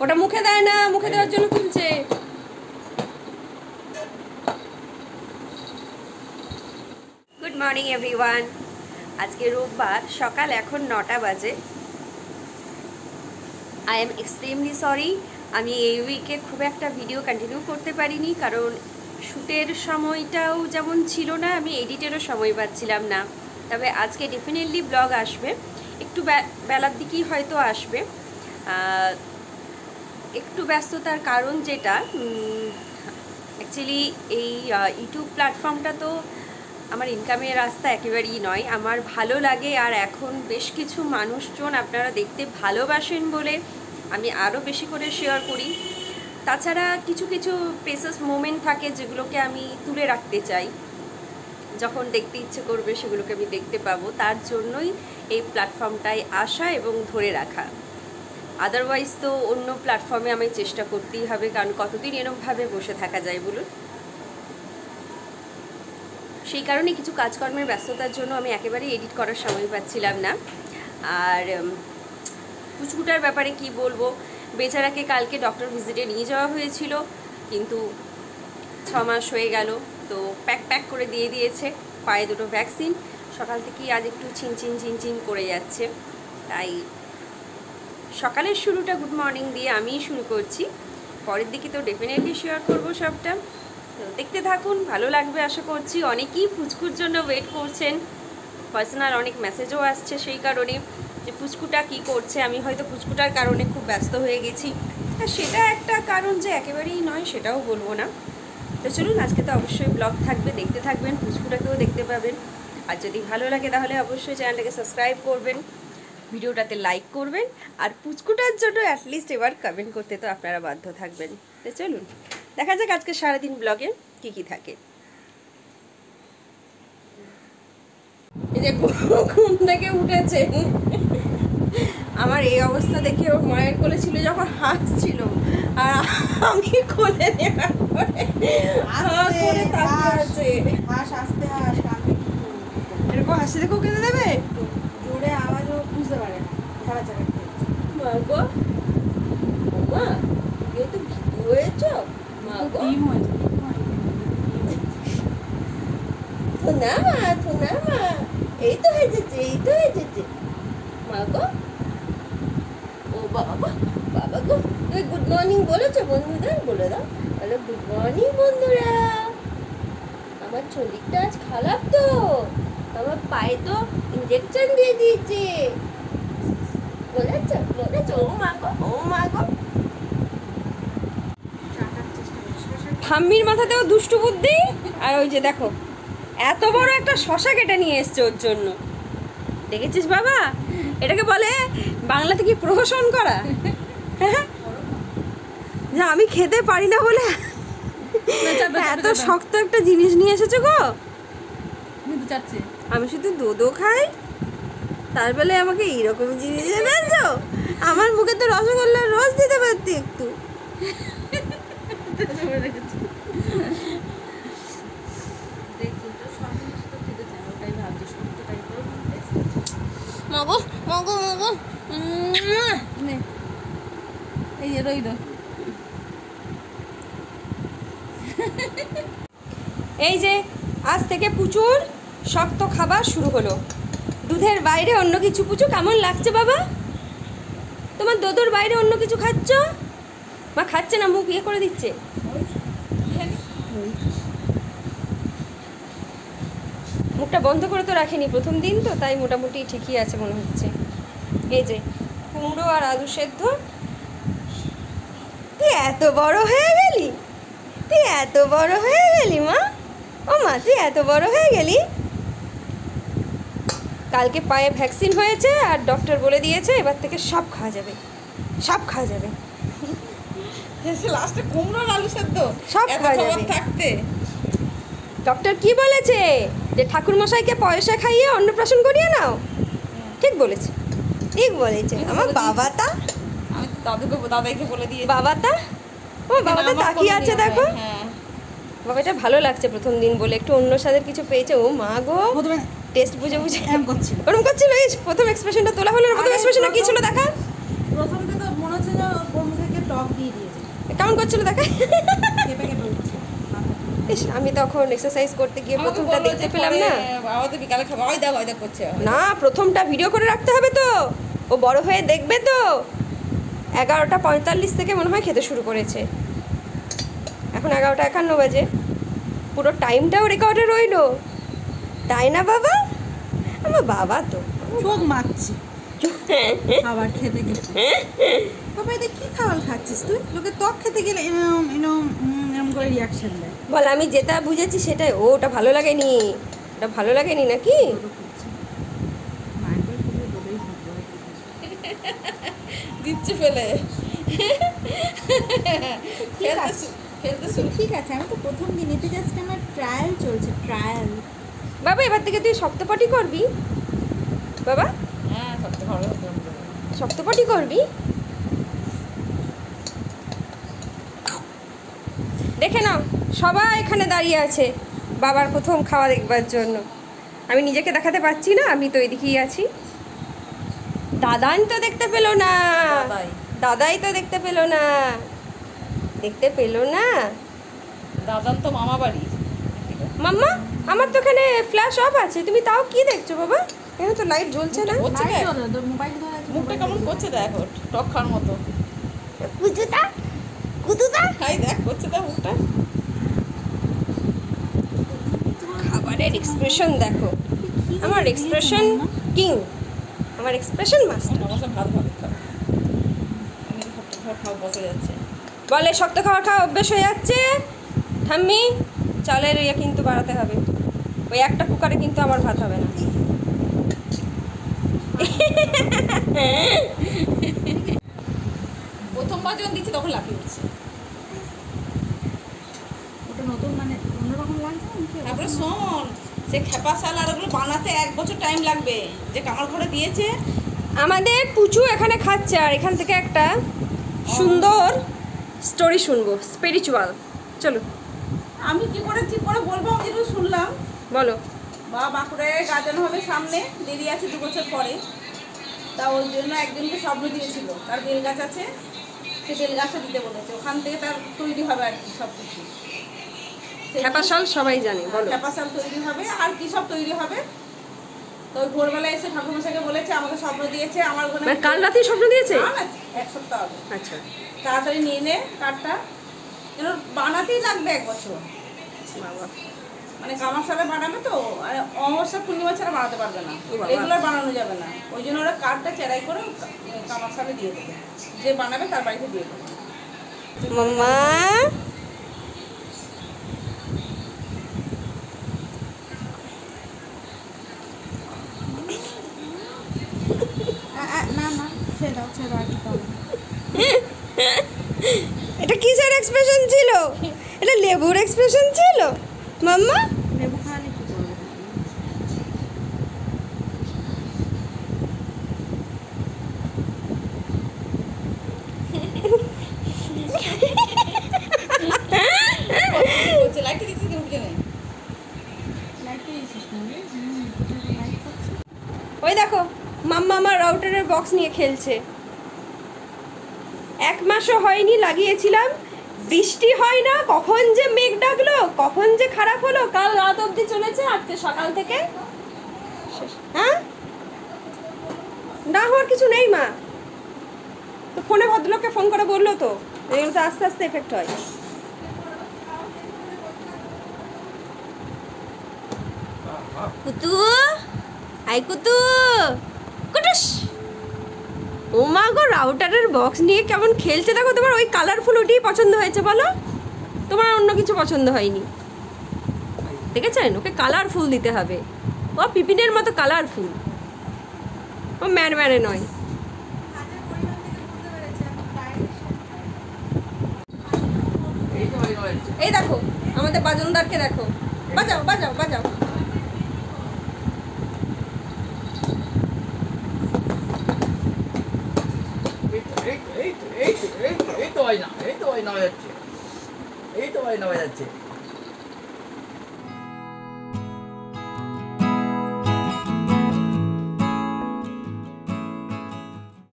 ওটা মুখে দেয় না, মুখে দেওয়ার জন্য তুলছে। Good morning everyone. আজকে রোববার, সকাল এখন 9টা বাজে। আই এম এক্সট্রিমলি সরি, আমি এই উইকে খুব একটা ভিডিও কন্টিনিউ করতে পারিনি, কারণ শ্যুটের সময়টাও যেমন ছিল না, আমি এডিটেরও সময় পাচ্ছিলাম না। তবে আজকে ডেফিনেটলি ব্লগ আসবে, একটু বেলার দিকেই হয়তো আসবে। একটু ব্যস্ততার কারণ যেটা, অ্যাকচুয়ালি এই ইউটিউব প্ল্যাটফর্মটা তো আমার ইনকামের রাস্তা একেবারেই নয়। আমার ভালো লাগে, আর এখন বেশ কিছু মানুষজন আপনারা দেখতে ভালোবাসেন বলে আমি আরও বেশি করে শেয়ার করি। তাছাড়া কিছু কিছু প্রেসেস মোমেন্ট থাকে যেগুলোকে আমি তুলে রাখতে চাই, যখন দেখতে ইচ্ছে করবে সেগুলোকে আমি দেখতে পাবো, তার জন্যই এই প্ল্যাটফর্মটায় আসা এবং ধরে রাখা। আদারওয়াইজ তো অন্য প্ল্যাটফর্মে আমি চেষ্টা করতেই হবে, কারণ কতদিন এরকমভাবে বসে থাকা যায় বলুন। সেই কারণে কিছু কাজকর্মের ব্যস্ততার জন্য আমি একেবারেই এডিট করার সময় পাচ্ছিলাম না। আর পুচকুটার ব্যাপারে কি বলবো, বেচারাকে কালকে ডক্টর ভিজিটে নিয়ে যাওয়া হয়েছিল, কিন্তু 6 মাস হয়ে গেল, তো প্যাক করে দিয়ে দিয়েছে পায়ে 2টো ভ্যাকসিন। সকাল থেকেই আজ একটু চিনচিন করে যাচ্ছে, তাই সকালের শুরুটা গুড মর্নিং দিয়ে আমিই শুরু করছি। পরের দিকে তো ডেফিনেটলি শেয়ার করবো সবটা, তো দেখতে থাকুন, ভালো লাগবে আশা করছি। অনেকেই পুচকুর জন্য ওয়েট করছেন, পার্সোনাল অনেক মেসেজও আসছে সেই কারণে যে পুচকুটা কি করছে। আমি হয়তো পুচকুটার কারণে খুব ব্যস্ত হয়ে গেছি, আর সেটা একটা কারণ যে একেবারেই নয় সেটাও বলবো না। তো চলুন, আজকে তো অবশ্যই ব্লগ থাকবে, দেখতে থাকবেন, পুচকুটাকেও দেখতে পাবেন। আর যদি ভালো লাগে তাহলে অবশ্যই চ্যানেলটাকে সাবস্ক্রাইব করবেন, ভিডিওটাতে লাইক করবেন, আর পুচকুটার জন্য অ্যাটলিস্ট এবার কমেন্ট করতে তো আপনারা বাধ্য থাকবেন। তো চলুন দেখা যাক আজকে সারাদিন ব্লগে কি থাকে। এই যে ঘুম থেকে উঠেছে, আমার এই অবস্থা দেখে ওর মায়ের কোলে ছিল যখন হাসছিল, আর আমি কোলে নেওয়ার পরে এরকম হাসি দেখো কেঁদে দেবে, জোরে আওয়াজও বুঝতে পারে না, ছাড়া ছাড়া মা গো মা কেউ তো ভিডিও হয়েছ, মা গো না মা এই তো হয়েছে মা গো। ও বাবা গো, তুমি গুড মর্নিং বলেছো বন্ধুদের? বলে দাও, বলো গুড মর্নিং বন্ধুরা। আমার শরীরটা আজ খারাপ তো, আমার পায়ে তো ইঞ্জেকশন দিয়ে দিয়েছে, বলেছো ও মা গো। ঠাম্মির মাথাতেও দুষ্টু বুদ্ধি, আর ওই যে দেখো এত বড় একটা শশা কেটে নিয়ে এসছে ওর জন্য। দেখেছিস বাবা, এটাকে বলে বাংলাতে কি প্রহসন করা। হ্যাঁ, না আমি খেতে পারি না বলে এত শক্ত একটা জিনিস নিয়ে এসেছো গো। আমি শুধু দোদো খাই, তার বেলা আমাকে এইরকম জিনিস এনেছো। আমার মুখে তো রসগোল্লার রস দিতে পারতি একটু। মগো এই যে রইল। এই যে আজ থেকে পুচুর শক্ত খাবার শুরু হলো, দুধের বাইরে অন্য কিছু। পুচু কেমন লাগছে বাবা? তোমার দোদোর বাইরে অন্য কিছু খাচ্ছ? মা খাচ্ছে না, মুখ ইয়ে করে দিচ্ছে। মুখটা বন্ধ করে তো রাখেনি, প্রথম দিন তো, তাই মোটামুটি ঠিকই আছে মনে হচ্ছে। এই যে কুমড়ো আর আলু সেদ্ধ। তুই এত বড় হয়ে গেলি মা, ও মা তুই এত বড় হয়ে গেলি। কালকে পায়ে ভ্যাকসিন হয়েছে, আর ডক্টর বলে দিয়েছে এবার থেকে সব খাওয়া যাবে। লাস্টে কুমড়ো আলু সেদ্ধ সব খাওয়া যাবে থাকতে। ডক্টর কি বলেছে যে ঠাকুরমশাইকে পয়সা খাইয়ে অন্নপ্রাশন করিয়ে নাও। ঠিক বলেছে আমার বাবাটা। আমি দাদাইকে বলে দিয়েছি। বাবাটা তাকিয়ে আছে দেখো। বাবাটা ভালো লাগছে প্রথম দিন বলে, একটু অন্য স্বাদের কিছু পেয়েছে। ও মা গো, টেস্ট বুঝে ওরকম করছিল। এই প্রথম এক্সপ্রেশনটা তোলা হলো, প্রথম এক্সপ্রেশনটা কি ছিল দেখা? প্রথমে তো মনে হচ্ছে যে টক দিয়ে দিয়েছে কেমন করছিল দেখা? কেঁপে কেঁপে উঠছে ইস, আমি তখন এক্সারসাইজ করতে গিয়ে প্রথমটা দেখতে পেলাম না। বাবা তো বিকালে খাবো, ওই দেখ করছে। না, প্রথমটা ভিডিও করে রাখতে হবে তো, ও বড় হয়ে দেখবে তো। 11:45 থেকে মনে হয় খেতে শুরু করেছে, এখন 11:51 বাজে। পুরো টাইমটাও রেকর্ডে রইলো, তাই না বাবা? আমার বাবা তো চোখ মারছি খাবার খেতে খেতে। বাবা এটা কি খাবার খাচ্ছিস তুই? লোকে ত্বক খেতে গেলে এরম এরম এরম করে রিয়াকশন দেয়। বল, আমি যেটা বুঝেছি সেটাই। ও ওটা ভালো লাগেনি, ওটা ভালো লাগেনি নাকি? দিচ্ছে ফেলে ঠিক আছে, আমি তো প্রথম দিন, এতে জাস্ট আমার ট্রায়াল চলছে, ট্রায়াল। বাবা এবার থেকে তুই শক্তপটি করবি বাবা, হ্যাঁ সত্যি ভালো হতো। শক্তপটি করবি। দেখে নাও, সবাই এখানে দাঁড়িয়ে আছে বাবার প্রথম খাওয়া দেখবার জন্য। আমি নিজেকে দেখাতে পারছি না, আমি তো এদিকেই আছি। দাদাই তো দেখতে পেলো না, দাদাই তো দেখতে পেলো না, দেখতে পেলো না। দাদান তো মামা বাড়ি। মাম্মা, আমার তো এখানে ফ্ল্যাশ অফ আছে, তুমি তাও কি দেখছো বাবা? এখানে তো লাইট জ্বলছে না। মুখটা কেমন করছে দেখো, টক খাওয়ার মতো। কুতুদা, কুতুদা, হাই দেখ করছে দেখ মুখটা। খাবারের এক্সপ্রেশন দেখো, আমার এক্সপ্রেশন কিং, আমার এক্সপ্রেশন মাস্টার। আমার সব ভাত ভালো খাও, আমি তো সব খাওয়া খাওয়া বসে যাচ্ছে। বলে শক্ত খাবার খাওয়া অভ্যেস হয়ে যাচ্ছে। ঠাম্মি, চালের ইয়ে কিন্তু বাড়াতে হবে, ওই একটা কুকারে কিন্তু আমার ভাত হবে না। প্রথমবার যখন দিচ্ছি তখন লাফিয়ে উঠছে। ওটা নতুন মানে অন্যরকম লাগছে। তারপরে শোন, সে খেপা শাল আর ওগুলো বানাতে 1 বছর টাইম লাগবে, যে কামার ঘরে দিয়েছে। আমাদের পুচু এখানে খাচ্ছে, আর এখান থেকে একটা সুন্দর স্টোরি শুনবো, স্পিরিচুয়াল। চলো। আমি কি করে বলবো, আমি যেটুকু শুনলাম। বলো। বাঁকুড়ায় গাজন হবে সামনে, দেরি আছে 2 বছর পরে। তা ওই জন্য একজনকে স্বপ্ন দিয়েছিল, তার বেল গাছ আছে, সে বেল গাছটা দিতে বলেছে, ওখান থেকে তার তৈরি হবে আর কি সব কিছু। খেপাশাল সবাই জানে, বলো। খেপা শাল তৈরি হবে, আর কি সব তৈরি হবে। তো ওই ভোরবেলা এসে ঠাকুরমশাইকে বলেছে, আমাকে স্বপ্ন দিয়েছে, আমার ওখানে মানে কাল রাতেই স্বপ্ন দিয়েছে? না, 1 সপ্তাহ হবে। আচ্ছা, তাড়াতাড়ি নিয়ে নে কাঠটা, যেন বানাতেই লাগবে 1 বছর। বাবা, মানে কামার সালে বানাবে তো, আর অমাবস্যা পূর্ণিমা ছাড়া বানাতে পারবে না, এগুলো বানানো যাবে না। ওই জন্য ওরা কাঠটা চেরাই করে কামার সালে দিয়ে দেবে, যে বানাবে তার বাড়িতে দিয়ে দেবে। মাম্মা, এটা কিসের এক্সপ্রেশন ছিল? এটা লেবুর এক্সপ্রেশন ছিল মাম্মা। লেবু খাওয়ালে কি করবে? ওই দেখো, মাম্মা আমার রাউটারের বক্স নিয়ে খেলছে। 1 মাসও হয়নি লাগিয়েছিলাম, বৃষ্টি হয় না, কখন যে মেঘ ডাকলো, কখন যে খারাপ হলো। কাল রাত অবধি চলেছে, আজকে সকাল থেকে হ্যাঁ না হওয়ার কিছু নেই মা। তো ফোনে ভদ্রলোককে ফোন করে বললো তো, এগুলো তো আস্তে আস্তে এফেক্ট হয়। কুতু, আই কুতু, কুটুস। ও মা গো, রাউটারের বক্স নিয়ে কেমন খেলছে দেখো। তোমার ওই কালারফুল ওইটাই পছন্দ হয়েছে বলো, তোমার অন্য কিছু পছন্দ হয়নি। দেখেছেন, ওকে কালারফুল দিতে হবে, ও পিপিনের মতো কালারফুল, ও ম্যানে নয়। এই দেখো আমাদের বাজনদারকে দেখো, বাজাও বাজাও বাজাও। এই তো বাজনা বাজাচ্ছে, এই তো বাজনা বাজাচ্ছে।